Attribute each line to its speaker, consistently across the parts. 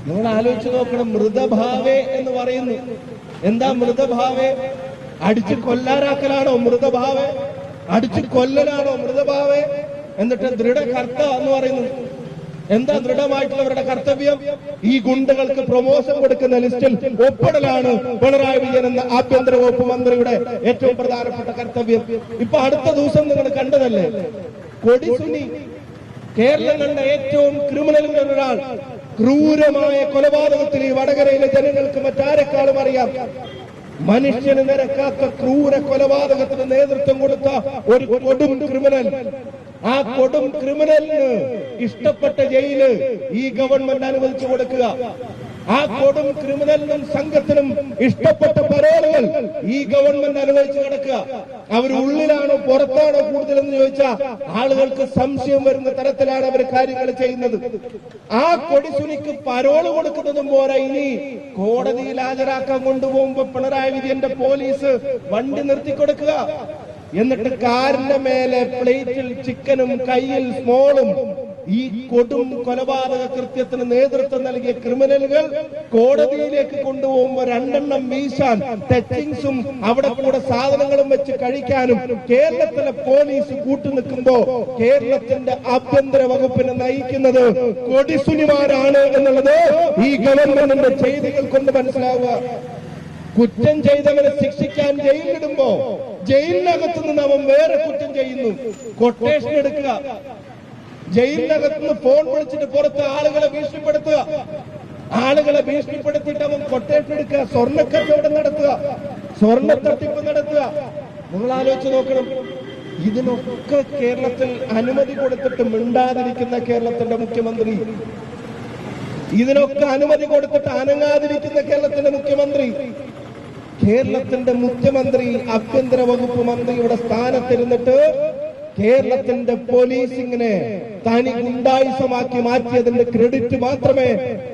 Speaker 1: നിങ്ങൾ ആലോചിച്ച് നോക്കണം. മൃതഭാവേ എന്ന് പറയുന്നു. എന്താ മൃതഭാവേ? അടിച്ചു കൊല്ലാരാക്കലാണോ മൃതഭാവേ? അടിച്ചു കൊല്ലലാണോ മൃതഭാവേ? എന്നിട്ട് ദൃഢകർത്ത എന്ന് പറയുന്നു. എന്താ ദൃഢമായിട്ടുള്ളവരുടെ കർത്തവ്യം? ഈ ഗുണ്ടകൾക്ക് പ്രൊമോഷൻ കൊടുക്കുന്ന ലിസ്റ്റിൽ ഒപ്പിടലാണ് പിണറായി വിജയൻ എന്ന ആഭ്യന്തര വകുപ്പ് മന്ത്രിയുടെ ഏറ്റവും പ്രധാനപ്പെട്ട കർത്തവ്യം. ഇപ്പൊ അടുത്ത ദിവസം നിങ്ങൾ കണ്ടതല്ലേ, കൊടിസുനി, കേരളം കണ്ട ഏറ്റവും ക്രിമിനലുകളിൽ ഒരാൾ, ക്രൂരമായ കൊലപാതകത്തിൽ ഈ വടകരയിലെ ജനങ്ങൾക്ക് മറ്റാരെക്കാളും അറിയാം. മനുഷ്യന് നിരക്കാത്ത ക്രൂര കൊലപാതകത്തിന് നേതൃത്വം കൊടുത്ത ഒരു കൊടും ക്രിമിനൽ. ആ കൊടും ക്രിമിനലിന് ഇഷ്ടപ്പെട്ട ജയില് ഈ ഗവൺമെന്റ് അനുവദിച്ചു കൊടുക്കുക. ആ കൊടും ക്രിമിനലിനും സംഘത്തിനും ഇഷ്ടപ്പെട്ട പരോളുകൾ ഈ ഗവൺമെന്റ് അനുവദിച്ചു കിടക്കുക. അവർ ഉള്ളിലാണോ പുറത്താണോ കൂടുതലെന്ന് ചോദിച്ചാൽ ആളുകൾക്ക് സംശയം വരുന്ന തരത്തിലാണ് അവർ കാര്യങ്ങൾ ചെയ്യുന്നത്. ആ കൊടിസുനിക്ക് പരോള് കൊടുക്കുന്നതും പോരാ, ഇനി കോടതിയിൽ ഹാജരാക്കാൻ കൊണ്ടുപോകുമ്പോ പിണറായി വിജയന്റെ പോലീസ് വണ്ടി നിർത്തിക്കൊടുക്കുക. എന്നിട്ട് കാറിന്റെ മേലെ പ്ലേറ്റിൽ ചിക്കനും കയ്യിൽ സ്മോളും. ഈ കൊടും കൊലപാതക കൃത്യത്തിന് നേതൃത്വം നൽകിയ ക്രിമിനലുകൾ കോടതിയിലേക്ക് കൊണ്ടുപോകുമ്പോൾ രണ്ടെണ്ണം വീശാൻ, ടച്ചിങ്സും അവിടെ കൂടെ സാധനങ്ങളും വെച്ച് കഴിക്കാനും കേരളത്തിലെ പോലീസ് കൂട്ടുനിൽക്കുമ്പോ കേരളത്തിന്റെ ആഭ്യന്തര വകുപ്പിനെ നയിക്കുന്നത് കൊടിസുനിമാരാണ് എന്നുള്ളത് ഈ ഗവൺമെന്റിന്റെ ചെയ്തികൾ കൊണ്ട് മനസ്സിലാവുക. കുറ്റം ചെയ്തവരെ ശിക്ഷിക്കാൻ ജയിലിലിടുമ്പോ ജയിലിനകത്ത് നിന്ന് അവൻ വേറെ കുറ്റം ചെയ്യുന്നു. കൊട്ടേഷൻ എടുക്കുക, ജയിലിനകത്തുനിന്ന് ഫോൺ വിളിച്ചിട്ട് പുറത്ത് ആളുകളെ ഭീഷണിപ്പെടുത്തുക, ആളുകളെ ഭീഷണിപ്പെടുത്തിയിട്ട് അവൻ കൊട്ടേഷൻ എടുക്കുക, സ്വർണ്ണക്കച്ചവടം നടത്തുക, സ്വർണ്ണ തട്ടിപ്പ് നടത്തുക. നിങ്ങൾ ആലോചിച്ച് നോക്കണം. ഇതിനൊക്കെ കേരളത്തിൽ അനുമതി കൊടുത്തിട്ട് മിണ്ടാതിരിക്കുന്ന കേരളത്തിന്റെ മുഖ്യമന്ത്രി, ഇതിനൊക്കെ അനുമതി കൊടുത്തിട്ട് അനങ്ങാതിരിക്കുന്ന കേരളത്തിന്റെ മുഖ്യമന്ത്രി, കേരളത്തിന്റെ മുഖ്യമന്ത്രി ആഭ്യന്തര വകുപ്പ് മന്ത്രിയുടെ സ്ഥാനത്തിരുന്നിട്ട് കേരളത്തിന്റെ പോലീസിങ്ങിനെ തനി ഗുണ്ടായുസമാക്കി മാറ്റിയതിന്റെ ക്രെഡിറ്റ് മാത്രമേ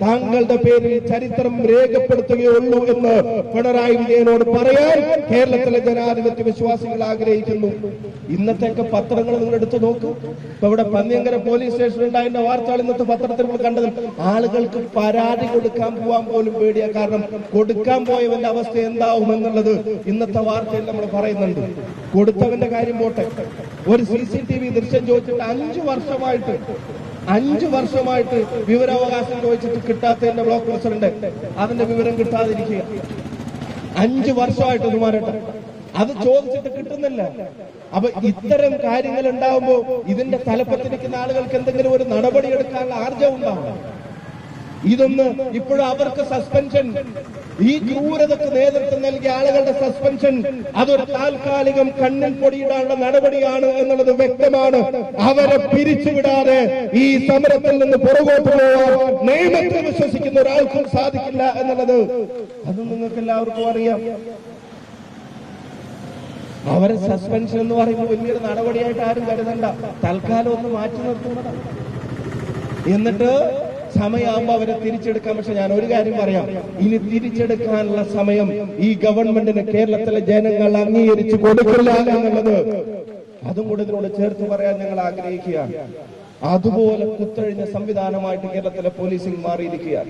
Speaker 1: താങ്കളുടെ പേരിൽ ചരിത്രം രേഖപ്പെടുത്തുകയുള്ളൂ എന്ന് പിണറായി വിജയനോട് പറയാൻ കേരളത്തിലെ ജനാധിപത്യ വിശ്വാസികൾ ആഗ്രഹിക്കുന്നു. ഇന്നത്തെയൊക്കെ പത്രങ്ങൾ നിങ്ങൾ എടുത്തു നോക്കൂ. ഇപ്പൊ ഇവിടെ പന്നിയങ്കര പോലീസ് സ്റ്റേഷൻ ഉണ്ടായതിന്റെ വാർത്തകൾ ഇന്നത്തെ പത്രത്തിൽ നമ്മൾ കണ്ടത്. ആളുകൾക്ക് പരാതി കൊടുക്കാൻ പോവാൻ പോലും പേടിയാ. കാരണം കൊടുക്കാൻ പോയവന്റെ അവസ്ഥ എന്താവും എന്നുള്ളത് ഇന്നത്തെ വാർത്തയിൽ നമ്മൾ പറയുന്നുണ്ട്. കൊടുത്തവന്റെ കാര്യം പോട്ടെ, ഒരു CCTV ദൃശ്യം ചോദിച്ചിട്ട് 5 വർഷമായിട്ട് വിവരാവകാശം ചോദിച്ചിട്ട് കിട്ടാത്തതിന്റെ ബ്ലോക്ക് പ്രസിഡന്റ് അതിന്റെ വിവരം കിട്ടാതിരിക്കുക. 5 വർഷമായിട്ട് ഒന്നുമാരട്ടെ, അത് ചോദിച്ചിട്ട് കിട്ടുന്നില്ല. അപ്പൊ ഇത്തരം കാര്യങ്ങൾ ഉണ്ടാവുമ്പോ ഇതിന്റെ തലപ്പത്തിരിക്കുന്ന ആളുകൾക്ക് എന്തെങ്കിലും ഒരു നടപടി എടുക്കാനുള്ള ആർജവം ഉണ്ടാവും. ഇതൊന്ന് ഇപ്പോഴും അവർക്ക് സസ്പെൻഷൻ, ഈ ക്രൂരതക്ക് നേതൃത്വം നൽകിയ ആളുകളുടെ സസ്പെൻഷൻ അതൊരു താൽക്കാലികം കണ്ണിൽ പൊടിയിടാനുള്ള നടപടിയാണ് എന്നുള്ളത് വ്യക്തമാണ്. അവരെ പിരിച്ചുവിടാതെ ഈ സമരത്തിൽ നിന്ന് പുറകോട്ട് പോകാൻ നിയമത്തിൽ വിശ്വസിക്കുന്ന ഒരാൾക്കും സാധിക്കില്ല എന്നുള്ളത് അത് നിങ്ങൾക്ക് എല്ലാവർക്കും അറിയാം. അവരെ സസ്പെൻഷൻ എന്ന് പറയുമ്പോൾ വലിയൊരു നടപടിയായിട്ട് ആരും കരുതണ്ട. തൽക്കാലം ഒന്ന് മാറ്റി നിർത്തുന്നതാണ്. എന്നിട്ട് സമയമാകുമ്പോ അവരെ തിരിച്ചെടുക്കാം. പക്ഷെ ഞാൻ ഒരു കാര്യം പറയാം, ഇനി തിരിച്ചെടുക്കാനുള്ള സമയം ഈ ഗവൺമെന്റിന് കേരളത്തിലെ ജനങ്ങൾ അംഗീകരിച്ചു കൊടുക്കില്ല എന്നുള്ളത് അതും കൂടെ ഇതിനോട് ചേർത്ത് പറയാൻ ഞങ്ങൾ ആഗ്രഹിക്കുകയാണ്. അതുപോലെ കുത്തഴിഞ്ഞ സംവിധാനമായിട്ട് കേരളത്തിലെ പോലീസിംഗ് മാറിയിരിക്കുകയാണ്.